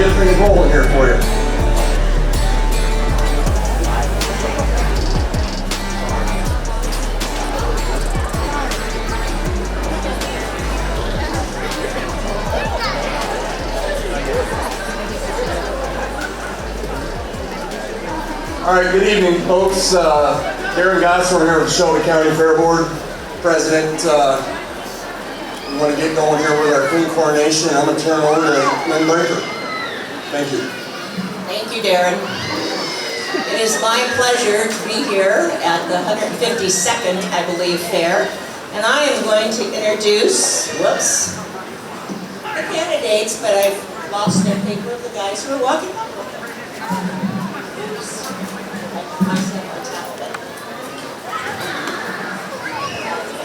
get things rolling here for you. All right, good evening, folks. Darren Gosler here with the Shelby County Fair Board, President. We want to get going here with our Queen coronation. I'm going to turn it over to Lynn Breaker. Thank you. Thank you, Darren. It is my pleasure to be here at the 152nd, I believe, fair. And I am going to introduce, the candidates, but I've lost their paper of the guys who are walking up with them.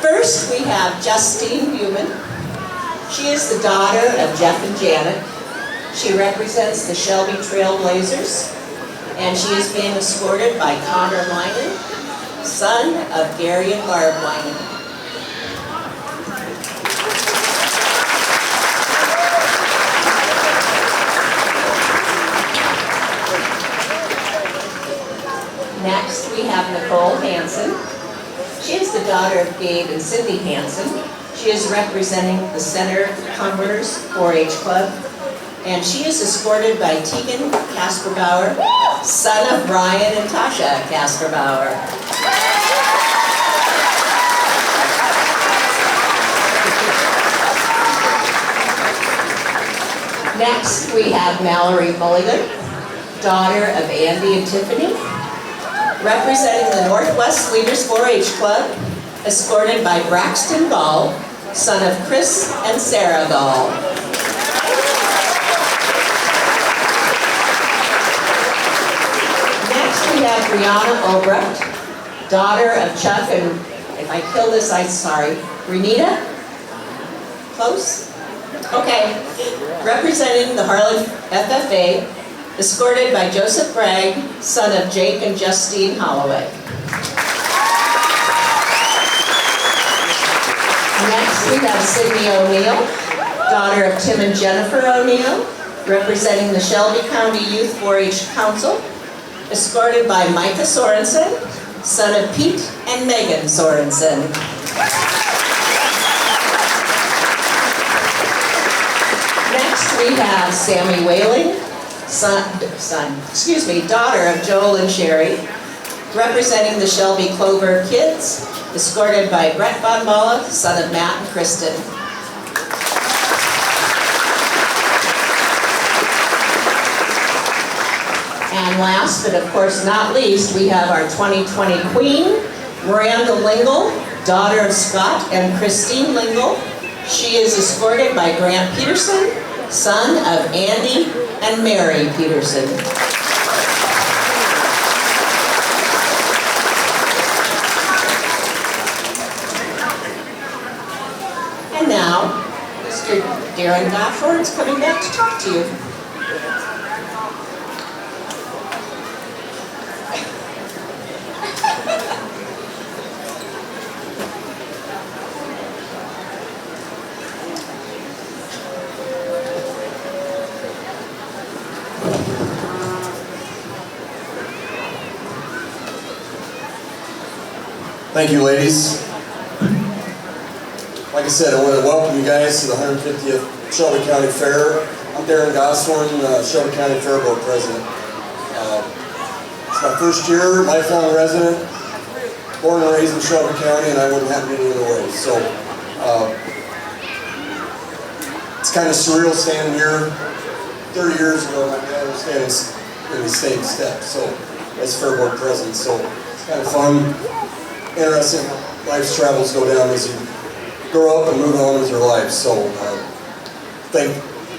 First, we have Justine. She is the daughter of Jeff and Janet. She represents the Shelby Trailblazers, and she is being escorted by Connor Lyman, son of Gary and Barb Lyman. Next, we have Nicole Hansen. She is the daughter of Gabe and Cindy Hansen. She is representing the Center Converters 4-H Club, and she is escorted by Tegan Kasperbauer, son of Brian and Tasha Kasperbauer. Next, we have Mallory Mulligan, daughter of Andy and Tiffany, representing the Northwest Leaders 4-H Club, escorted by Braxton Gall, son of Chris and Sarah Gall. Next we have Rihanna Obrecht, daughter of Chuck and, if I kill this, I'm sorry, Renita? Close? Okay. Representing the Harlan FFA, escorted by Joseph Bragg, son of Jake and Justine Holloway. Next, we have Sydney O'Neill, daughter of Tim and Jennifer O'Neill, representing the Shelby County Youth 4-H Council, escorted by Micah Sorensen, son of Pete and Megan Sorensen. Next, we have Sammy Whaling, daughter of Joel and Sherry, representing the Shelby Clover Kids, escorted by Brett Von Malla, son of Matt and Kristen. And last, but of course not least, we have our 2020 Queen, Miranda Lingle, daughter of Scott and Christine Lingle. She is escorted by Grant Peterson, son of Andy and Mary Peterson. And now, Mr. Darren Gofford is coming back to talk to you. Thank you, ladies. Like I said, I want to welcome you guys to the 150th Shelby County Fair. I'm Darren Gosler, Shelby County Fair Board President. It's my first year, lifelong resident, born and raised in Shelby County, and I wouldn't have it any other way. So it's kind of surreal standing here. 30 years ago, my dad was standing in the same steps, so as Fair Board President. So it's kind of fun, interesting. Life's travels go down as you grow up and move on with your life. So thank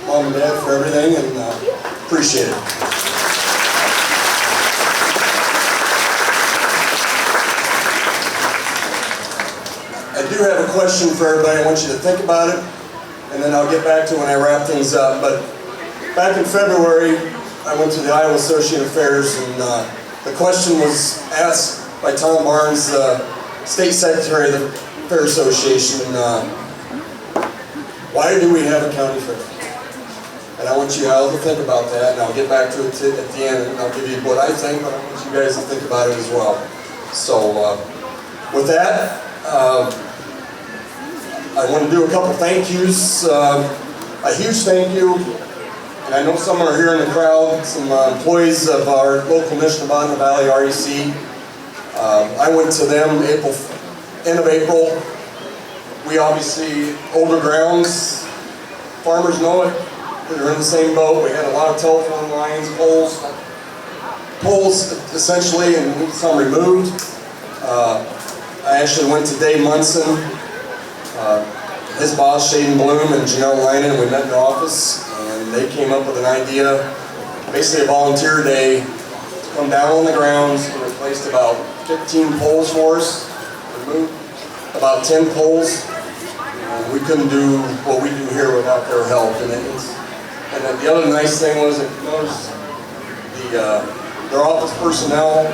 Mom and Dad for everything, and appreciate it. I do have a question for everybody. I want you to think about it, and then I'll get back to when I wrap things up. But back in February, I went to the Iowa Association of Fairs, and the question was asked by Tom Barnes, State Secretary of the Fair Association, why do we have a county fair? And I want you all to think about that, and I'll get back to it at the end, and I'll give you what I think, but I want you guys to think about it as well. So, with that, I want to do a couple thank yous. A huge thank you, and I know some are here in the crowd, some employees of our local Nishnabotna Valley REC. I went to them end of April. We obviously, older grounds, farmers know it. We were in the same boat. We had a lot of telephone lines, poles essentially, and need some removed. I actually went to Dave Munson, his boss, Shaden Bloom, and Janelle Linen, and we met in their office, and they came up with an idea, basically a volunteer day, to come down on the grounds and replaced about 15 poles for us, removed about 10 poles. And we couldn't do what we do here without their help. And then the other nice thing was, if you notice, their office personnel, a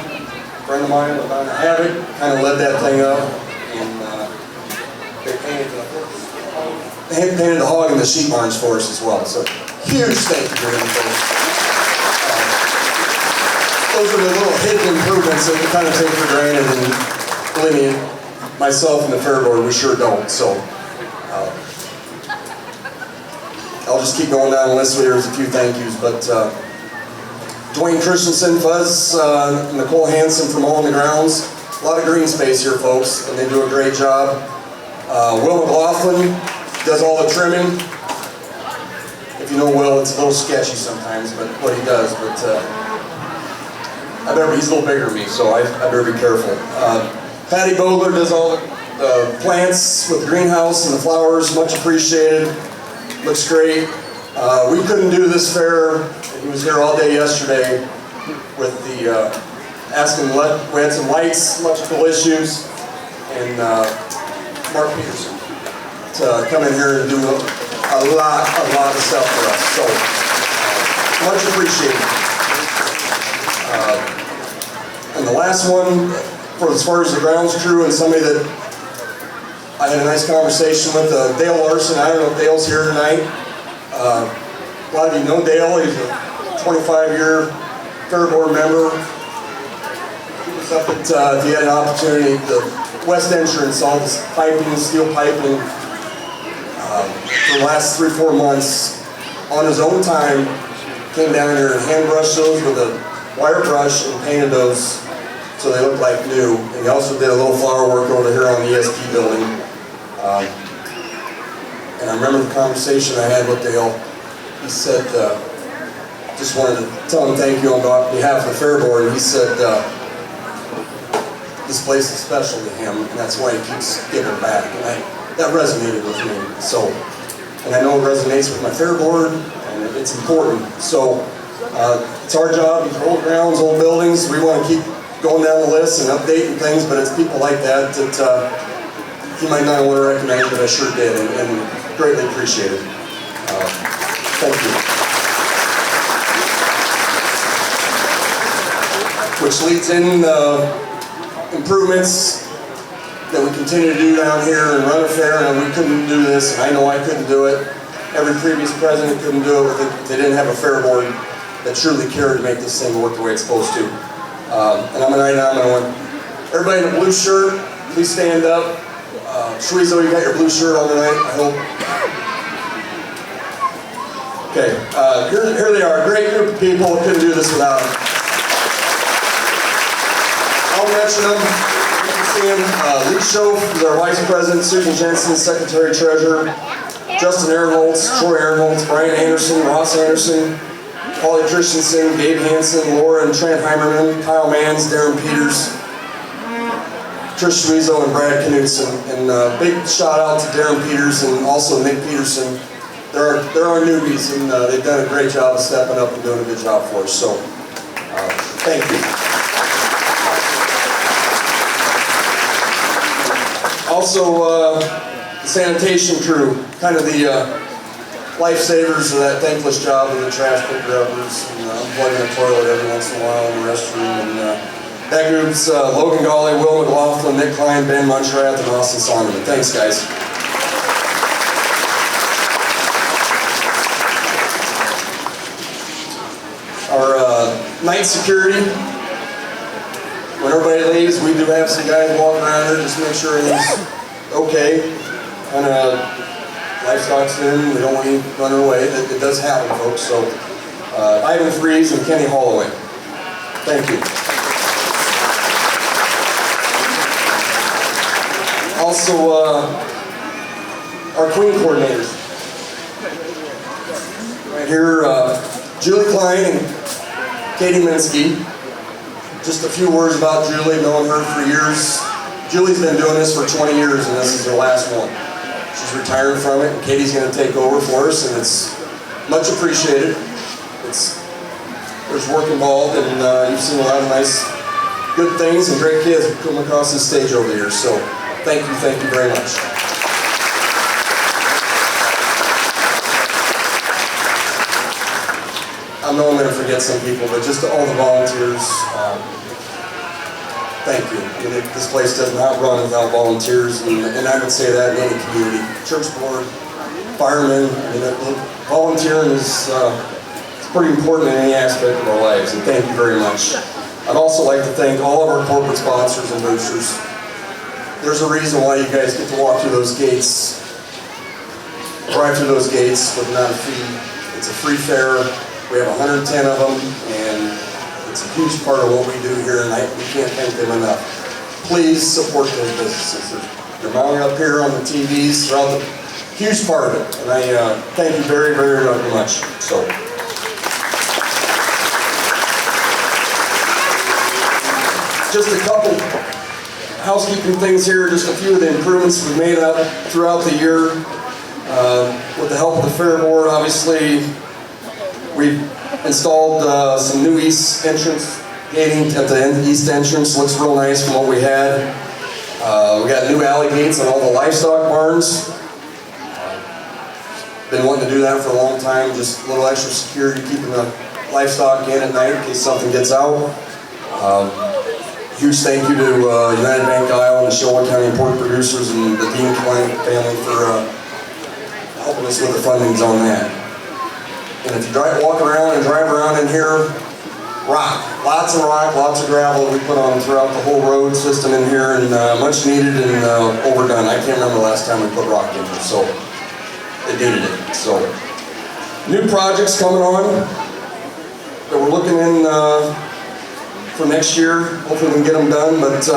friend of mine, Lavana Havoc, kind of led that thing up, and they painted the hog and the sheep barns for us as well. So huge thank you to them folks. Those are the little hidden improvements that we kind of take for granted, and believe me, myself and the fair board, we sure don't. So I'll just keep going down the list. There's a few thank yous, but Dwayne Christensen, Fuzz, Nicole Hansen from All in the Grounds. A lot of green space here, folks, and they do a great job. Will McLaughlin does all the trimming. If you know Will, it's a little sketchy sometimes, but what he does. But he's a little bigger than me, so I better be careful. Patty Bogler does all the plants with the greenhouse and the flowers. Much appreciated. Looks great. We couldn't do this fair. He was here all day yesterday with the asking. We had some lights, electrical issues, and Mark Peterson to come in here and do a lot of stuff for us. So much appreciated. And the last one, as far as the grounds crew, and somebody that I had a nice conversation with, Dale Larson. I don't know if Dale's here tonight. A lot of you know Dale. He's a 25-year fair board member. He was up at, if you had an opportunity, the west entrance, all this piping, steel piping, for the last 3-4 months, on his own time, came down here and hand brushed those with a wire brush and painted those so they look like new. And he also did a little flower work over here on the ESP building. And I remember the conversation I had with Dale. He said, just wanted to tell him thank you on behalf of the fair board. And he said, this place is special to him, and that's why he keeps giving back. And that resonated with me. So, and I know it resonates with my fair board, and it's important. So, it's our job. These old grounds, old buildings, we want to keep going down the list and updating things, but it's people like that he might not want to recognize, but I sure did, and greatly appreciate it. Thank you. Which leads in improvements that we continue to do down here and run a fair, and we couldn't do this, and I know I couldn't do it. Every previous president couldn't do it if they didn't have a fair board that truly cared to make this thing work the way it's supposed to. And I'm going to want everybody in a blue shirt, please stand up. Shweezo, you got your blue shirt on tonight, I hope. Okay, here they are, a great group of people. Couldn't do this without them. I'll mention them. You can see them. Lee Schoaf is our Vice President, Susan Jensen, Secretary Treasurer, Justin Ehrenholtz, Troy Ehrenholtz, Brian Anderson, Ross Anderson, Paulie Christensen, Gabe Hansen, Laura and Trent Heimerman, Kyle Mans, Darren Peters, Trish Shweezo, and Brad Knudsen. And big shout out to Darren Peters and also Nick Peterson. They're our newbies, and they've done a great job of stepping up and doing a good job for us. So, thank you. Also, the sanitation crew, kind of the lifesavers of that thankless job of the trash picker uppers and unplugging the toilet every once in a while in the restroom. And that group's Logan Gawley, Will McLaughlin, Nick Klein, Ben Munchrath, and Austin Sonderman. Thanks, guys. Night security. When everybody leaves, we do have some guys walking around there just to make sure everything's okay. And livestock's in, we don't want any running away. It does happen, folks. So, Ivan Freeze and Kenny Holloway. Thank you. Also, our Queen coordinators. Right here, Julie Klein and Katie Minsky. Just a few words about Julie, knowing her for years. Julie's been doing this for 20 years, and this is her last one. She's retired from it, and Katie's going to take over for us, and it's much appreciated. There's work involved, and you've seen a lot of nice, good things and great kids come across this stage over the years. So thank you very much. I know I'm going to forget some people, but just to all the volunteers, thank you. I mean, this place does not run without volunteers, and I would say that in any community. Church board, firemen, volunteering is pretty important in any aspect of our lives, and thank you very much. I'd also like to thank all of our corporate sponsors and boosters. There's a reason why you guys get to walk through those gates, drive through those gates without a fee. It's a free fare. We have 110 of them, and it's a huge part of what we do here, and we can't thank them enough. Please support those businesses. They're mounting up here on the TVs throughout the huge part of it, and I thank you very, very much. So, just a couple housekeeping things here, just a few of the improvements we've made up throughout the year. With the help of the Fair Board, obviously, we've installed some new east entrance gating at the east entrance. Looks real nice from what we had. We got new alley gates on all the livestock barns. Been wanting to do that for a long time. Just a little extra security, keeping the livestock in at night in case something gets out. Huge thank you to United Bank Iowa and the Shelby County Pork Producers and the Dean Klein family for helping us with the fundings on that. And if you walk around and drive around in here, rock, lots of gravel we put on throughout the whole road system in here, and much needed and overdone. I can't remember the last time we put rock in here, so it needed it. So new projects coming on that we're looking in for next year. Hopefully we can get them done, but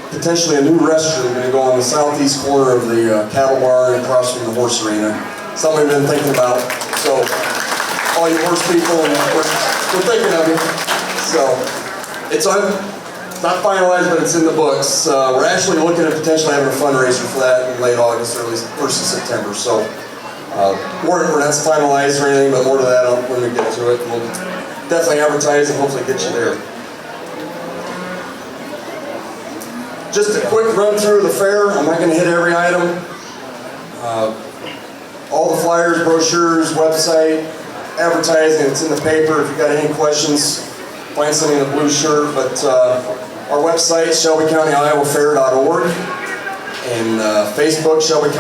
potentially a new restroom going to go on the southeast corner of the cattle barn across from the horse arena. Something we've been thinking about. So, all you horse people, we're thinking of you. So, it's not finalized, but it's in the books. We're actually looking at potentially having a fundraiser for that in late August, early 1st of September. So, we're not finalized or anything, but more to that when we get to it. We'll definitely advertise and hopefully get you there. Just a quick run through of the fair. I'm not going to hit every item. All the flyers, brochures, website, advertising, it's in the paper. If you got any questions, find something in a blue shirt. But our website, ShelbyCountyIowaFair.org, and Facebook, Shelby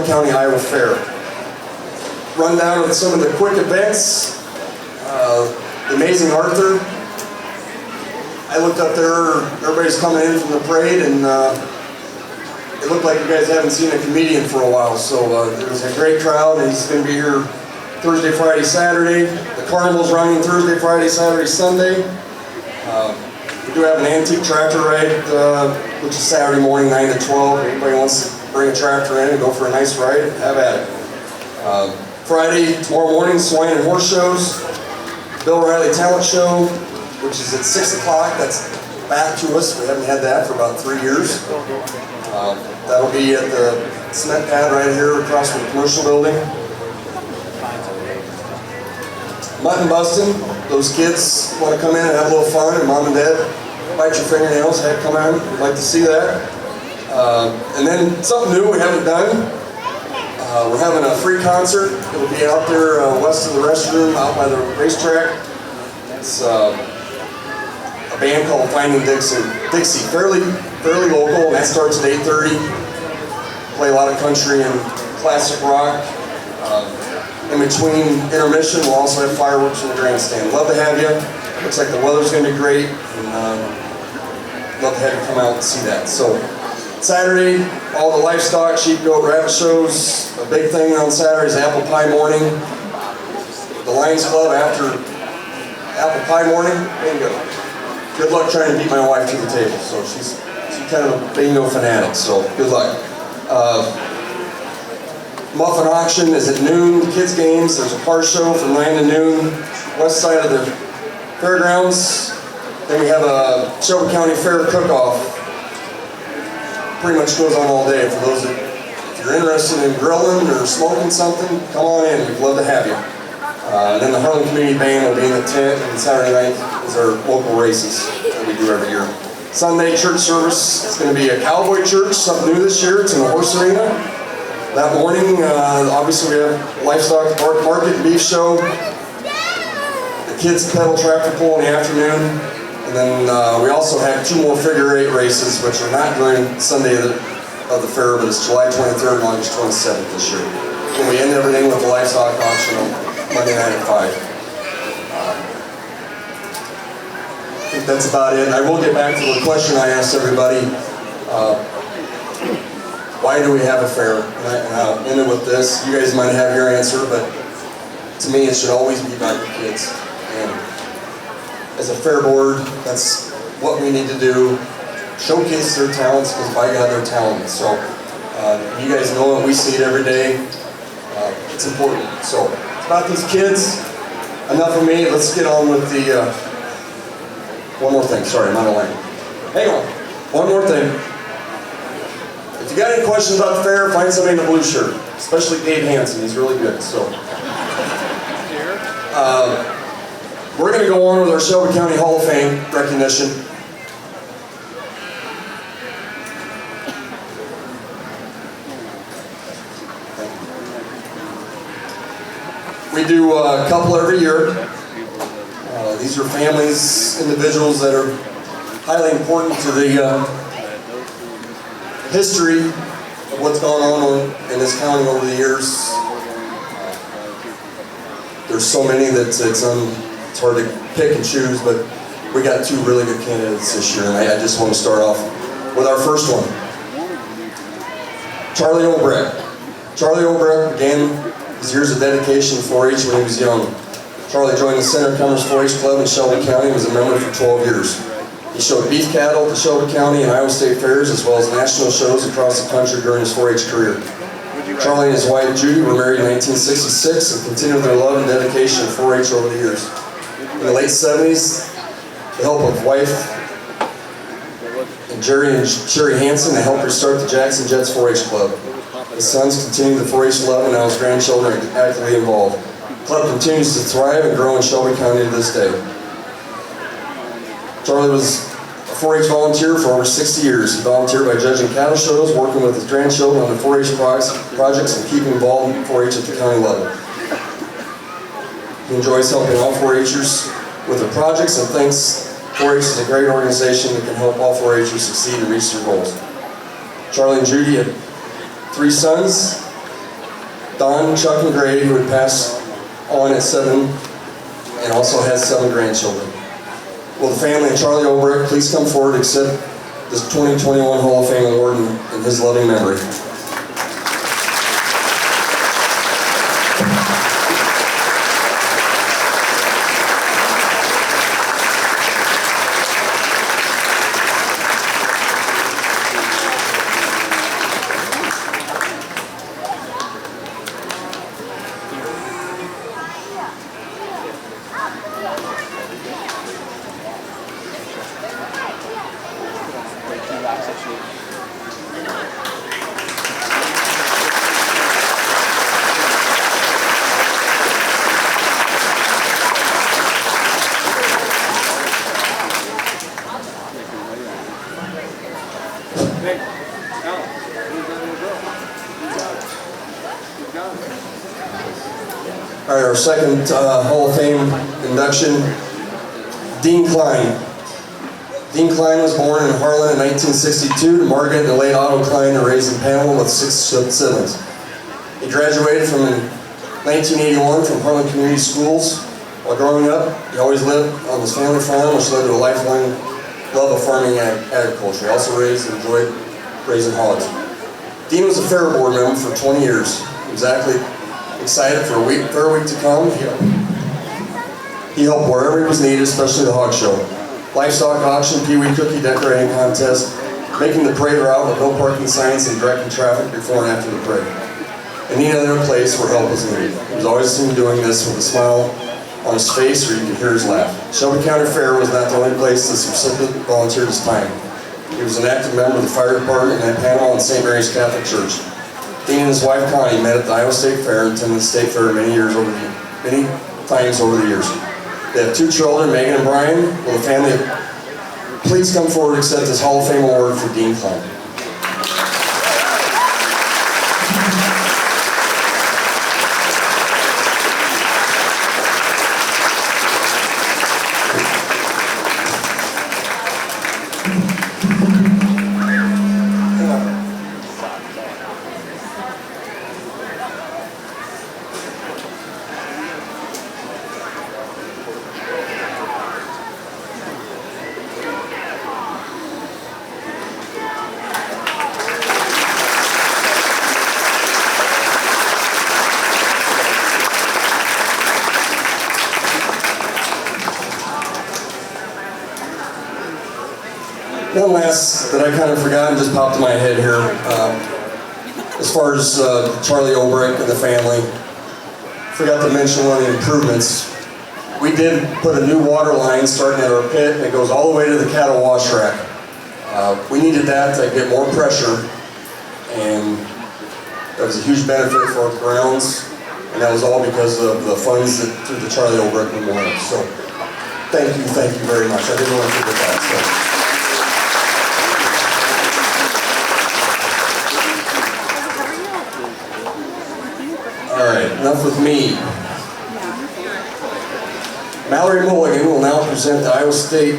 County Iowa Fair. Rundown of some of the quick events. The Amazing Arthur. I looked up there, everybody's coming in from the parade, and it looked like you guys haven't seen a comedian for a while, so there was a great crowd, and he's going to be here Thursday, Friday, Saturday. The carnival's running Thursday, Friday, Saturday, Sunday. We do have an antique tractor ride, which is Saturday morning, 9 to 12. If anybody wants to bring a tractor in and go for a nice ride, have at it. Friday, tomorrow morning, swine and horse shows. Bill Riley Talent Show, which is at 6 o'clock. That's back to us. We haven't had that for about 3 years. That'll be at the cement pad right here across from the commercial building. Mutton busting. Those kids want to come in and have a little fun, and mom and dad bite your fingernails. Heck, come on. We'd like to see that. And then something new we haven't done. We're having a free concert. It'll be out there west of the restroom, out by the racetrack. It's a band called Finding Dixie, fairly local, and that starts at 8:30. Play a lot of country and classic rock. In between intermission, we'll also have fireworks in the grandstand. Love to have you. Looks like the weather's going to be great, and love to have you come out and see that. So Saturday, all the livestock, sheep, goat, rabbit shows. A big thing on Saturday is apple pie morning. The Lions Club after apple pie morning, bingo. Good luck trying to beat my wife to the table. So she's kind of a bingo fanatic, so good luck. Muffin auction is at noon, kids games, there's a car show from 9 to noon, west side of the fairgrounds. Then we have a Shelby County Fair cook-off. Pretty much goes on all day. For those that, if you're interested in grilling or smoking something, come on in, we'd love to have you. And then the Harlan Community Band will be in the tent, and Saturday night is our local races that we do every year. Sunday church service, it's going to be a cowboy church, something new this year. It's in the horse arena. That morning, obviously we have livestock market, beef show. The kids pedal tractor pull in the afternoon. And then we also have 2 more figure-8 races, which are not during Sunday of the fair, but it's July 23rd and August 27th this year. And we end everything with the livestock auction on Monday night at 5. I think that's about it. I will get back to the question I asked everybody. Why do we have a fair? And I'll end it with this. You guys might have your answer, but to me it should always be about your kids. And as a fair board, that's what we need to do. Showcase their talents, because by God they're talented. So you guys know it, we see it every day. It's important. So it's about these kids. Enough of me, let's get on with the, one more thing, sorry, I'm out of line. Hang on, one more thing. If you got any questions about the fair, find somebody in a blue shirt, especially Dave Hansen, he's really good. So, we're going to go on with our Shelby County Hall of Fame recognition. We do a couple every year. These are families, individuals that are highly important to the history of what's gone on in this county over the years. There's so many that it's hard to pick and choose, but we got 2 really good candidates this year, and I just want to start off with our first one. Charlie Obrecht. Charlie Obrecht began his years of dedication to 4-H when he was young. Charlie joined the Center Comers 4-H Club in Shelby County and was a member for 12 years. He showed beef cattle to Shelby County and Iowa State fairs, as well as national shows across the country during his 4-H career. Charlie and his wife Judy were married in 1966 and continued their love and dedication to 4-H over the years. In the late 70s, with the help of wife and Jerry and Sherry Hansen, they helped restart the Jackson Jets 4-H Club. His sons continue the 4-H love, and now his grandchildren are actively involved. The club continues to thrive and grow in Shelby County to this day. Charlie was a 4-H volunteer for over 60 years. He volunteered by judging cattle shows, working with his grandchildren on the 4-H projects, and keeping involved in 4-H at the county level. He enjoys helping all 4-Hers with their projects and thinks 4-H is a great organization that can help all 4-Hers succeed and reach their goals. Charlie and Judy had 3 sons, Don, Chuck, and Gray, who had passed on at 7, and also has 7 grandchildren. Will the family of Charlie Obrecht please come forward and accept this 2021 Hall of Fame award in his loving memory. All right, our second Hall of Fame induction, Dean Klein. Dean Klein was born in Harlan in 1962 to Margaret and late Otto Klein, a raised in Panama with 6 siblings. He graduated from 1981 from Harlan Community Schools. While growing up, he always lived on his family farm, which led to a lifelong love of farming and agriculture. He also raised and enjoyed raising hogs. Dean was a fair board member for 20 years. Exactly excited for fair week to come. He helped wherever he was needed, especially the hog show. Livestock auction, peewee cookie decorating contest, making the parade route with no parking signs and directing traffic before and after the parade. And any other place where help was needed. He was always seen doing this with a smile on his face, or you could hear his laugh. Shelby County Fair was not the only place this recipient volunteered his time. He was an active member of the fire department and Panama and St. Mary's Catholic Church. Dean and his wife Connie met at the Iowa State Fair and attended the State Fair many times over the years. They have 2 children, Megan and Brian. Will the family please come forward and accept this Hall of Fame award for Dean Klein. One last that I kind of forgot and just popped in my head here. As far as Charlie Obrecht and the family, forgot to mention one of the improvements. We did put a new water line starting at our pit, and it goes all the way to the cattle wash rack. We needed that to get more pressure, and that was a huge benefit for our grounds, and that was all because of the funds that through the Charlie Obrecht Memorial. So thank you very much. I didn't want to forget that. So. All right, enough with me. Mallory Mulligan will now present the Iowa State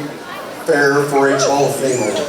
Fair 4-H Hall of Fame Award.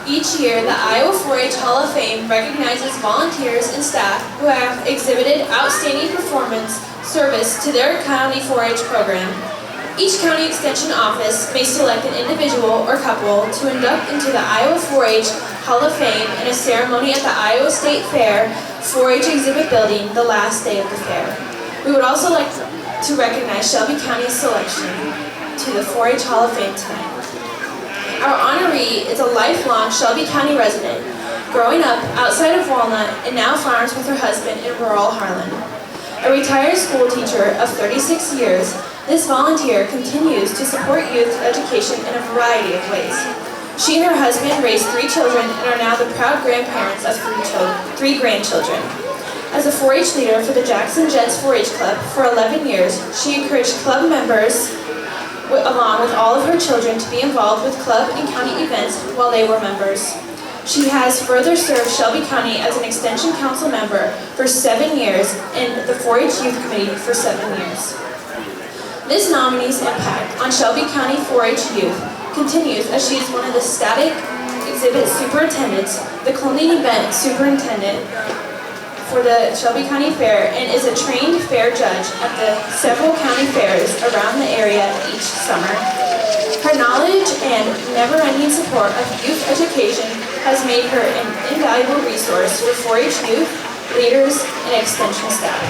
Each year, the Iowa 4-H Hall of Fame recognizes volunteers and staff who have exhibited outstanding performance service to their county 4-H program. Each county extension office may select an individual or couple to induct into the Iowa 4-H Hall of Fame in a ceremony at the Iowa State Fair 4-H exhibit building the last day of the fair. We would also like to recognize Shelby County's selection to the 4-H Hall of Fame tonight. Our honoree is a lifelong Shelby County resident, growing up outside of Walnut and now farms with her husband in rural Harlan. A retired school teacher of 36 years, this volunteer continues to support youth education in a variety of ways. She and her husband raised 3 children and are now the proud grandparents of 3 grandchildren. As a 4-H leader for the Jackson Jets 4-H Club for 11 years, she encouraged club members, along with all of her children, to be involved with club and county events while they were members. She has further served Shelby County as an Extension Council member for 7 years and the 4-H Youth Committee for 7 years. This nominee's impact on Shelby County 4-H youth continues as she is one of the static exhibit superintendents, the clothing event superintendent for the Shelby County Fair, and is a trained fair judge at the several county fairs around the area each summer. Her knowledge and never-ending support of youth education has made her an invaluable resource for 4-H youth, leaders, and extension staff.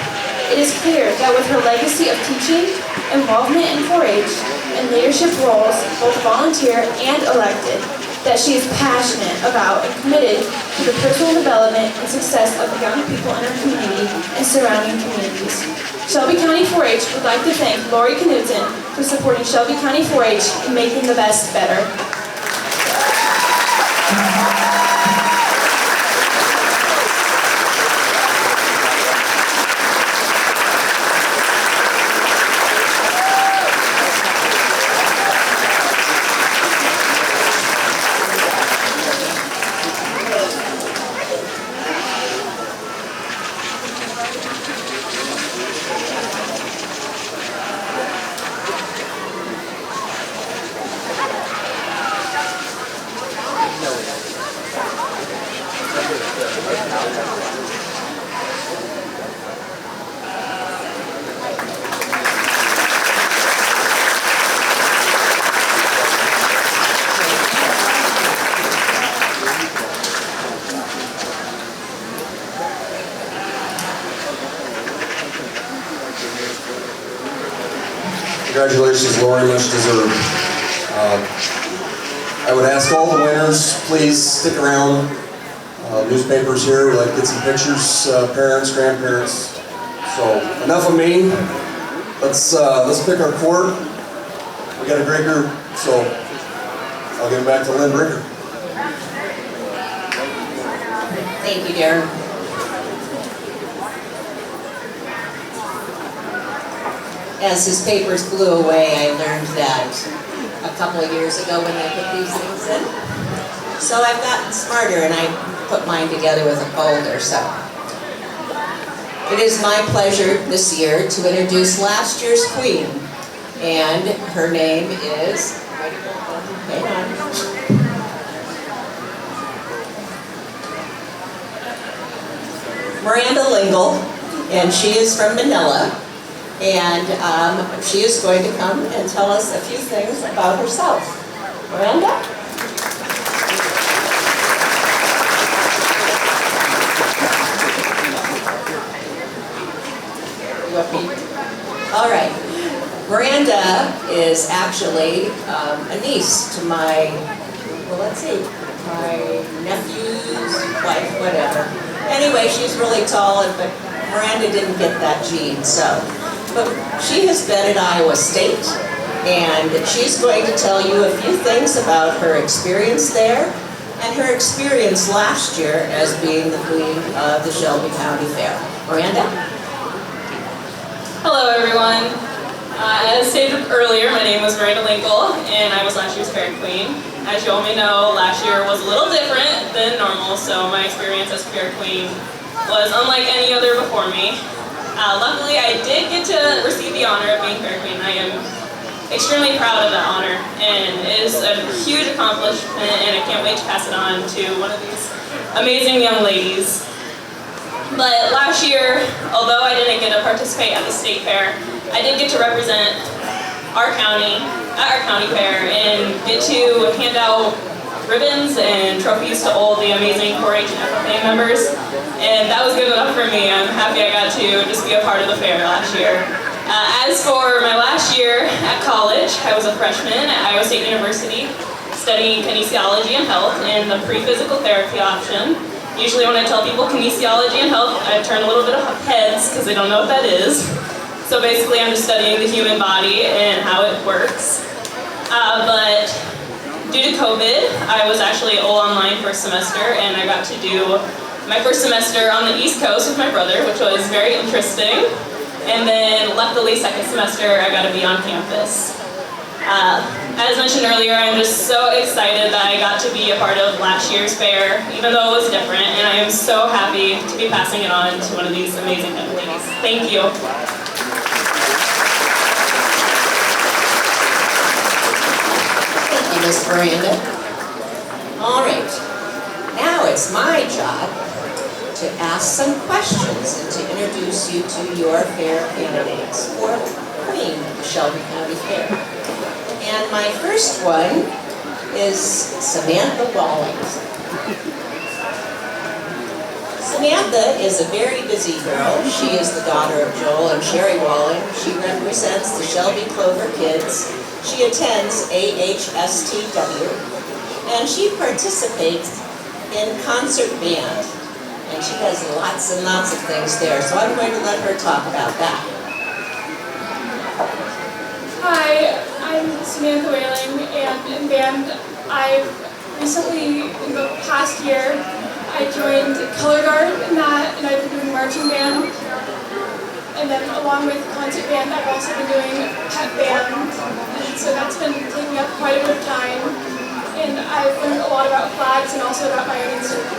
It is clear that with her legacy of teaching, involvement in 4-H, and leadership roles, both volunteer and elected, that she is passionate about and committed to the personal development and success of the young people in her community and surrounding communities. Shelby County 4-H would like to thank Lori Knudsen for supporting Shelby County 4-H and making the best better. Congratulations, Lori, much deserved. I would ask all the winners, please stick around. Newspapers here, we'd like to get some pictures, parents, grandparents. So, enough of me. Let's pick our court. We got a great group, so I'll give it back to Lynn Bricker. Thank you, Darren. As his papers blew away, I learned that a couple of years ago when they put these things in. So I've gotten smarter and I put mine together with a folder, so. It is my pleasure this year to introduce last year's queen. And her name is, hang on. Miranda Lingle, and she is from Manila. And she is going to come and tell us a few things about herself. Miranda? All right. Miranda is actually a niece to my, well, let's see, my nephew's wife, whatever. Anyway, she's really tall, but Miranda didn't get that gene, so. But she has been at Iowa State, and she's going to tell you a few things about her experience there and her experience last year as being the queen of the Shelby County Fair. Miranda? Hello, everyone. As stated earlier, my name was Miranda Lingle, and I was last year's fair queen. As you all may know, last year was a little different than normal, so my experience as fair queen was unlike any other before me. Luckily, I did get to receive the honor of being fair queen. I am extremely proud of that honor, and it is a huge accomplishment, and I can't wait to pass it on to one of these amazing young ladies. But last year, although I didn't get to participate at the state fair, I did get to represent our county at our county fair and get to hand out ribbons and trophies to all the amazing 4-H and FFA members. And that was good enough for me. I'm happy I got to just be a part of the fair last year. As for my last year at college, I was a freshman at Iowa State University studying kinesiology and health in the pre-physical therapy option. Usually when I tell people kinesiology and health, I turn a little bit of heads because they don't know what that is. So basically I'm just studying the human body and how it works. But due to COVID, I was actually all online first semester, and I got to do my first semester on the East Coast with my brother, which was very interesting. And then luckily second semester, I got to be on campus. As mentioned earlier, I'm just so excited that I got to be a part of last year's fair, even though it was different, and I am so happy to be passing it on to one of these amazing young ladies. Thank you. Thank you, Miss Miranda. All right. Now it's my job to ask some questions and to introduce you to your fair candidates for Queen of the Shelby County Fair. And my first one is Samantha Walling. Samantha is a very busy girl. She is the daughter of Joel and Sherry Walling. She represents the Shelby Clover Kids. She attends AHSTW, and she participates in concert band. And she does lots and lots of things there, so I'm going to let her talk about that. Hi, I'm Samantha Whaling, and in band, I've recently, in the past year, I joined Color Guard in that, and I've been doing marching band. And then along with concert band, I've also been doing pep band, and so that's been taking up quite a bit of time. And I've learned a lot about flags and also about my own instrument.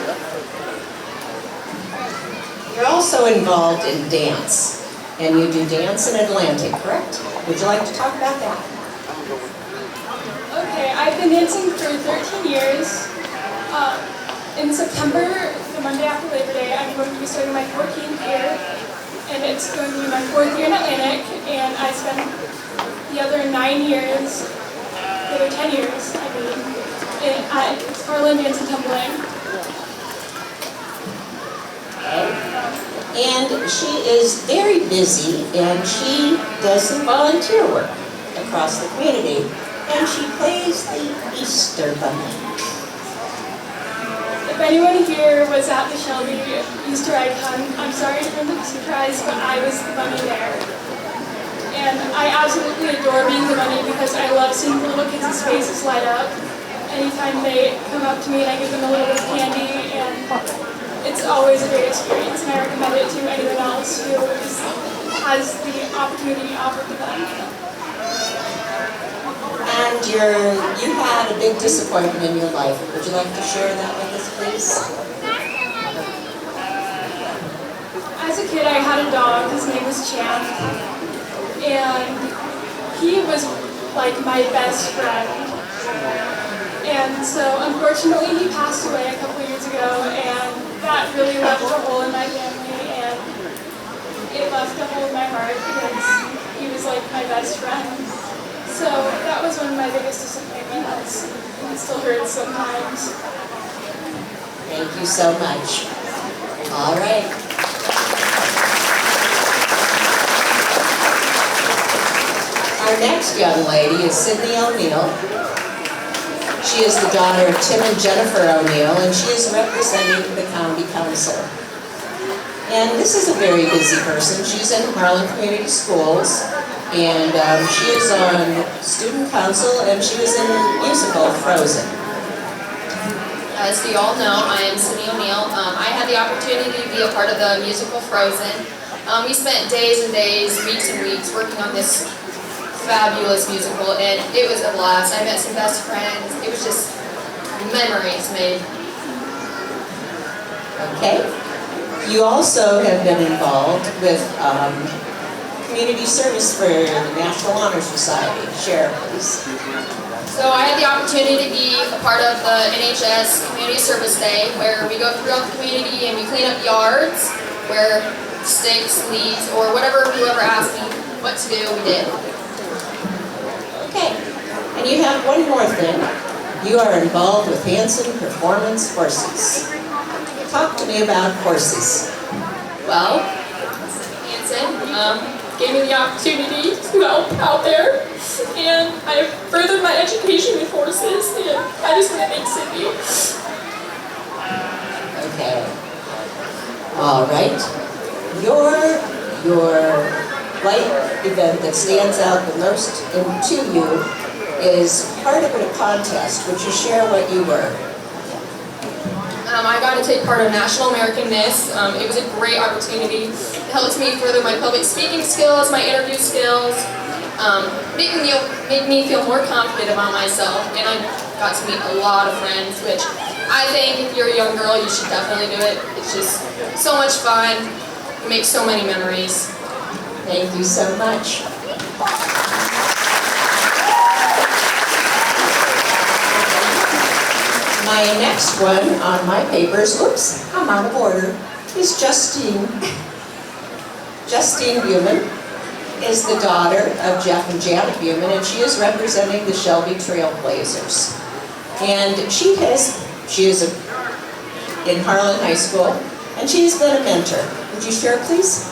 You're also involved in dance, and you do dance in Atlantic, correct? Would you like to talk about that? Okay, I've been dancing for 13 years. In September, the Monday after Labor Day, I'm going to be starting my 14th year, and it's going to be my 4th year in Atlantic, and I spent the other 9 years, the other 10 years, I mean, at Harlan Dance and Tumbling. And she is very busy, and she does some volunteer work. across the community, and she plays the Easter Bunny. If anyone here was at the Shelby Easter egg hunt, I'm sorry to ruin the surprise, but I was the bunny there. And I absolutely adore being the bunny because I love seeing the little kids' faces light up anytime they come up to me and I give them a little bit of candy, and it's always a great experience, and I recommend it to anyone else who has the opportunity offered to them. And you had a big disappointment in your life. Would you like to share that with us, please? As a kid, I had a dog. His name was Champ. And he was like my best friend. And so unfortunately he passed away a couple years ago, and that really left a hole in my family, and it left a hole in my heart because he was like my best friend. So that was one of my biggest disappointments, and it still hurts sometimes. Thank you so much. All right. Our next young lady is Sydney O'Neill. She is the daughter of Tim and Jennifer O'Neill, and she is representing the county council. And this is a very busy person. She's in Harlan Community Schools, and she is on student council, and she was in the musical Frozen. As you all know, I am Sydney O'Neill. I had the opportunity to be a part of the musical Frozen. We spent days and days, weeks and weeks working on this fabulous musical, and it was a blast. I met some best friends. It was just memories made. Okay. You also have been involved with community service for the National Honor Society. Share, please. So I had the opportunity to be a part of the NHS Community Service Day, where we go throughout the community and we clean up yards where sticks, leaves, or whoever asked me what to do, we did. Okay. And you have one more thing. You are involved with Hansen Performance Horses. Talk to me about horses. Well, Hansen gave me the opportunity to help out there, and I furthered my education with horses, and I just want to thank Sydney. Okay. All right. Your light event that stands out the most to you is part of a contest. Would you share what you were? I got to take part in National American Miss. It was a great opportunity. It helped me further my public speaking skills, my interview skills, made me feel more confident about myself, and I got to meet a lot of friends, which I think if you're a young girl, you should definitely do it. It's just so much fun. You make so many memories. Thank you so much. My next one on my papers, oops, I'm out of order, is Justine. Justine Buman is the daughter of Jeff and Janet Buman, and she is representing the Shelby Trailblazers. And she is in Harlan High School, and she has been a mentor. Would you share, please?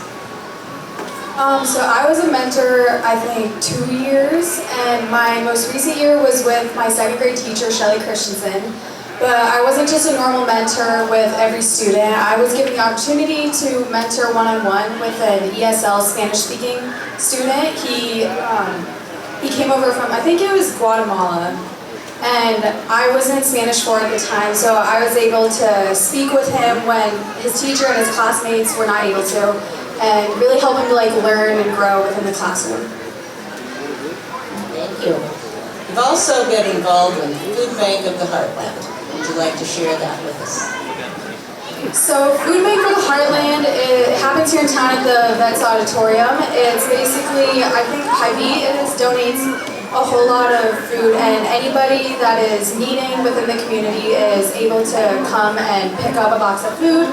So I was a mentor, I think, 2 years, and my most recent year was with my second grade teacher, Shelly Christensen. But I wasn't just a normal mentor with every student. I was given the opportunity to mentor one-on-one with an ESL Spanish-speaking student. He came over from, I think it was Guatemala, and I was in Spanish 4 at the time, so I was able to speak with him when his teacher and his classmates were not able to, and really help him to learn and grow within the classroom. Thank you. You've also been involved with the Food Bank of the Heartland. Would you like to share that with us? So Food Bank for the Heartland, it happens here in town at the Vets Auditorium. It's basically, I think Hy-Vee donates a whole lot of food, and anybody that is needing within the community is able to come and pick up a box of food.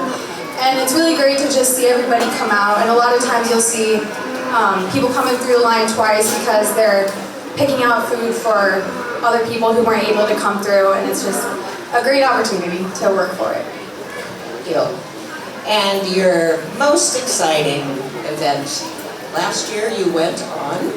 And it's really great to just see everybody come out, and a lot of times you'll see people coming through the line twice because they're picking out food for other people who weren't able to come through, and it's just a great opportunity to work for it. Thank you. And your most exciting event, last year you went on?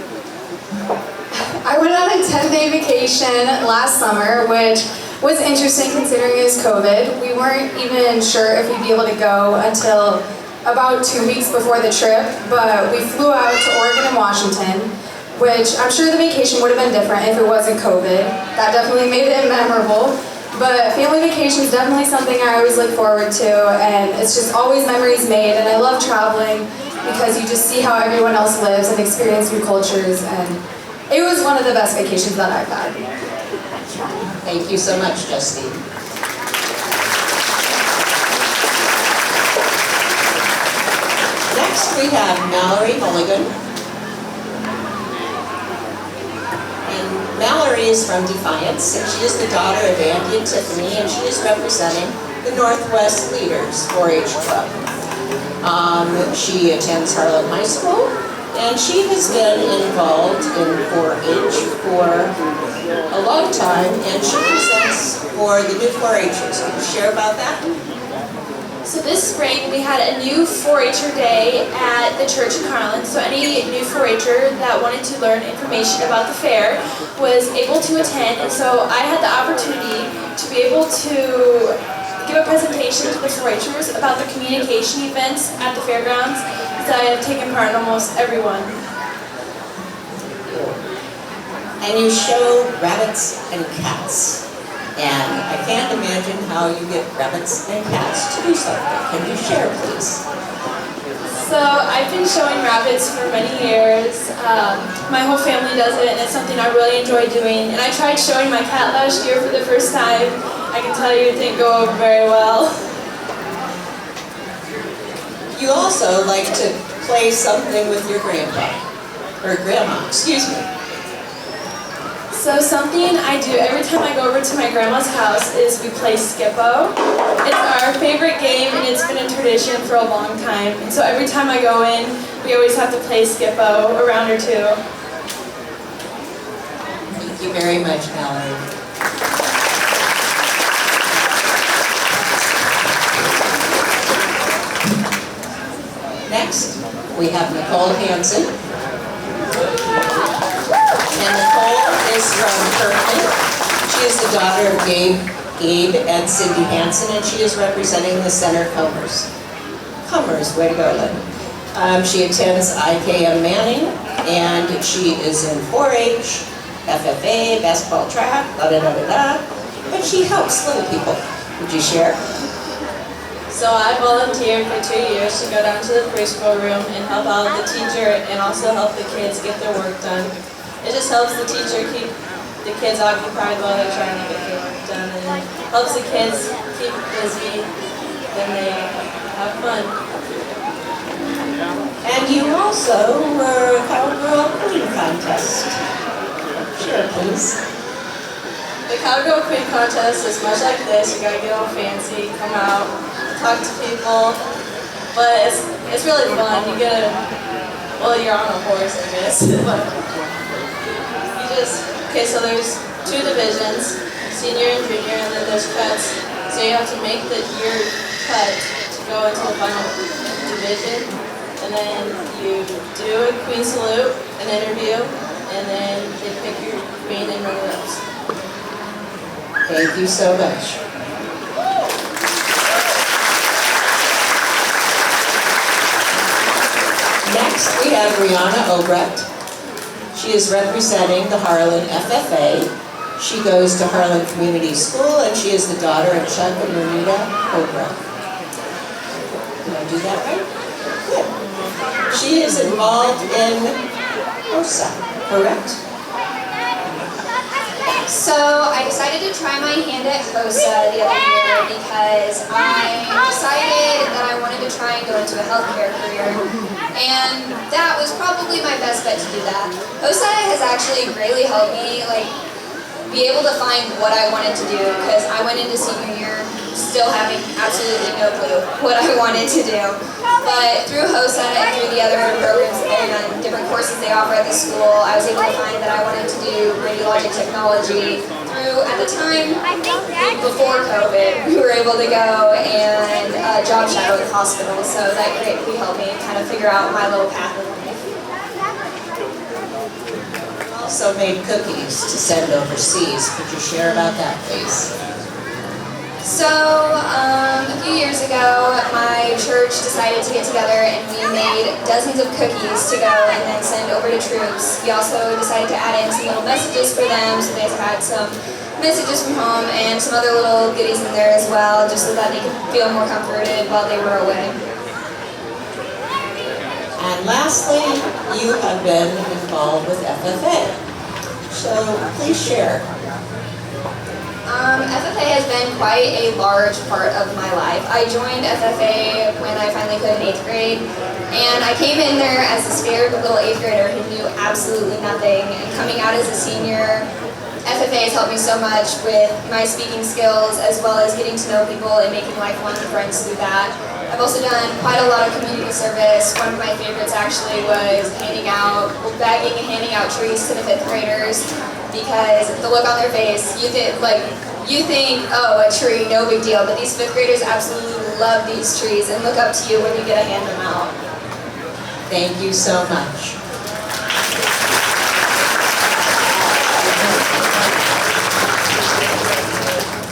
a 10-day vacation last summer, which was interesting considering it was COVID. We weren't even sure if we'd be able to go until about 2 weeks before the trip, but we flew out to Oregon and Washington, which I'm sure the vacation would have been different if it wasn't COVID. That definitely made it memorable. But family vacation is definitely something I always look forward to, and it's just always memories made, and I love traveling because you just see how everyone else lives and experience new cultures, and it was one of the best vacations that I've had. Thank you so much, Justine. Next, we have Mallory Mulligan. And Mallory is from Defiance, and she is the daughter of Andy and Tiffany, and she is representing the Northwest Leaders 4-H Club. She attends Harlan High School, and she has been involved in 4-H for a long time, and she presents for the new 4-Hers. Can you share about that? So this spring we had a new 4-H'er day at the church in Harlan. So any new 4-H'er that wanted to learn information about the fair was able to attend. And so I had the opportunity to be able to give a presentation to the 4-H'ers about the communication events at the fairgrounds. So I have taken part in almost every one. And you show rabbits and cats. And I can't imagine how you get rabbits and cats to do something. Can you share, please? So I've been showing rabbits for many years. My whole family does it, and it's something I really enjoy doing. And I tried showing my cat last year for the first time. I can tell you it didn't go over very well. You also like to play something with your grandpa, or grandma, excuse me. So something I do every time I go over to my grandma's house is we play Skip-O. It's our favorite game, and it's been a tradition for a long time. And so every time I go in, we always have to play Skip-O a round or two. Thank you very much, Mallory. Next, we have Nicole Hansen. And Nicole is from Kirkland. She is the daughter of Gabe and Cindy Hansen, and she is representing the Center Comers. Comers, way to go, Lynn. She attends IKM Manning, and she is in 4-H, FFA, basketball track, da-da-da-da-da. But she helps little people. Would you share? So I volunteered for 2 years to go down to the preschool room and help out the teacher and also help the kids get their work done. It just helps the teacher keep the kids occupied while they're trying to get their work done, and it helps the kids keep busy and they have fun. And you also were a Cowgirl Queen contest. Share, please. The Cowgirl Queen contest is much like this. You gotta get all fancy, come out, talk to people, but it's really fun. You get well, you're on a horse, I guess. Okay, so there's 2 divisions, senior and junior, and then there's cuts. So you have to make your cut to go into the final division, and then you do a queen salute, an interview, and then they pick your queen and runners-ups. Thank you so much. Next, we have Rihanna Obrecht. She is representing the Harlan FFA. She goes to Harlan Community School, and she is the daughter of Chuck and Miranda Obrecht. Did I do that right? Good. She is involved in HOSA, correct? So I decided to try my hand at HOSA the other year because I decided that I wanted to try and go into a healthcare career, and that was probably my best bet to do that. HOSA has actually greatly helped me be able to find what I wanted to do, because I went into senior year still having absolutely no clue what I wanted to do. But through HOSA and through the other programs and different courses they offer at the school, I was able to find that I wanted to do radiologic technology. Through, at the time, before COVID, we were able to go and job shadow at the hospital, so that greatly helped me kind of figure out my little path in life. also made cookies to send overseas. Could you share about that, please? So, a few years ago, my church decided to get together and we made dozens of cookies to go and then send over to troops. We also decided to add in some little messages for them, so they had some messages from home and some other little goodies in there as well, just so that they could feel more comforted while they were away. And lastly, you have been involved with FFA. So please share. FFA has been quite a large part of my life. I joined FFA when I finally could in 8th grade, and I came in there as a scared little 8th grader who knew absolutely nothing. And coming out as a senior, FFA has helped me so much with my speaking skills, as well as getting to know people and making lifelong friends through that. I've also done quite a lot of community service. One of my favorites actually was bagging and handing out trees to the 5th graders, because the look on their face, you think, oh, a tree, no big deal, but these 5th graders absolutely love these trees and look up to you when you get to hand them out. Thank you so much.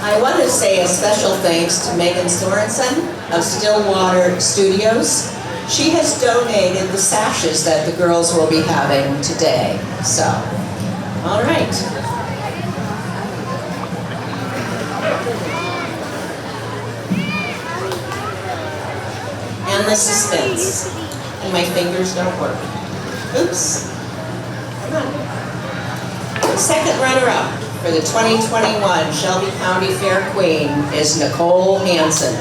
I want to say a special thanks to Megan Sorensen of Stillwater Studios. She has donated the sashes that the girls will be having today. So, all right. And the suspense. And my fingers don't work. Oops. Come on. The second runner-up for the 2021 Shelby County Fair Queen is Nicole Hansen.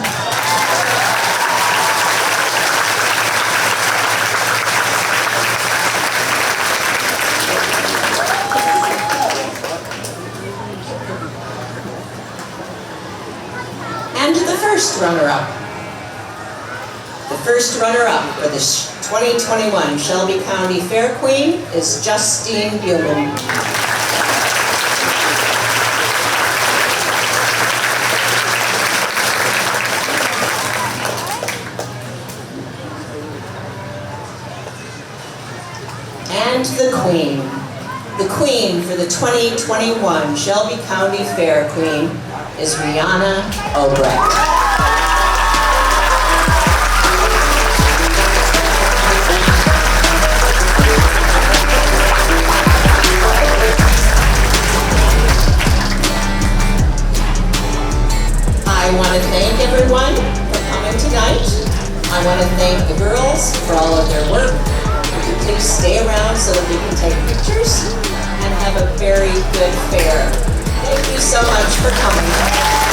And the first runner-up. The first runner-up for the 2021 Shelby County Fair Queen is Justine. And the queen for the 2021 Shelby County Fair Queen is Rihanna Obrecht. I want to thank everyone for coming tonight. I want to thank the girls for all of their work. Please stay around so that we can take pictures and have a very good fair. Thank you so much for coming.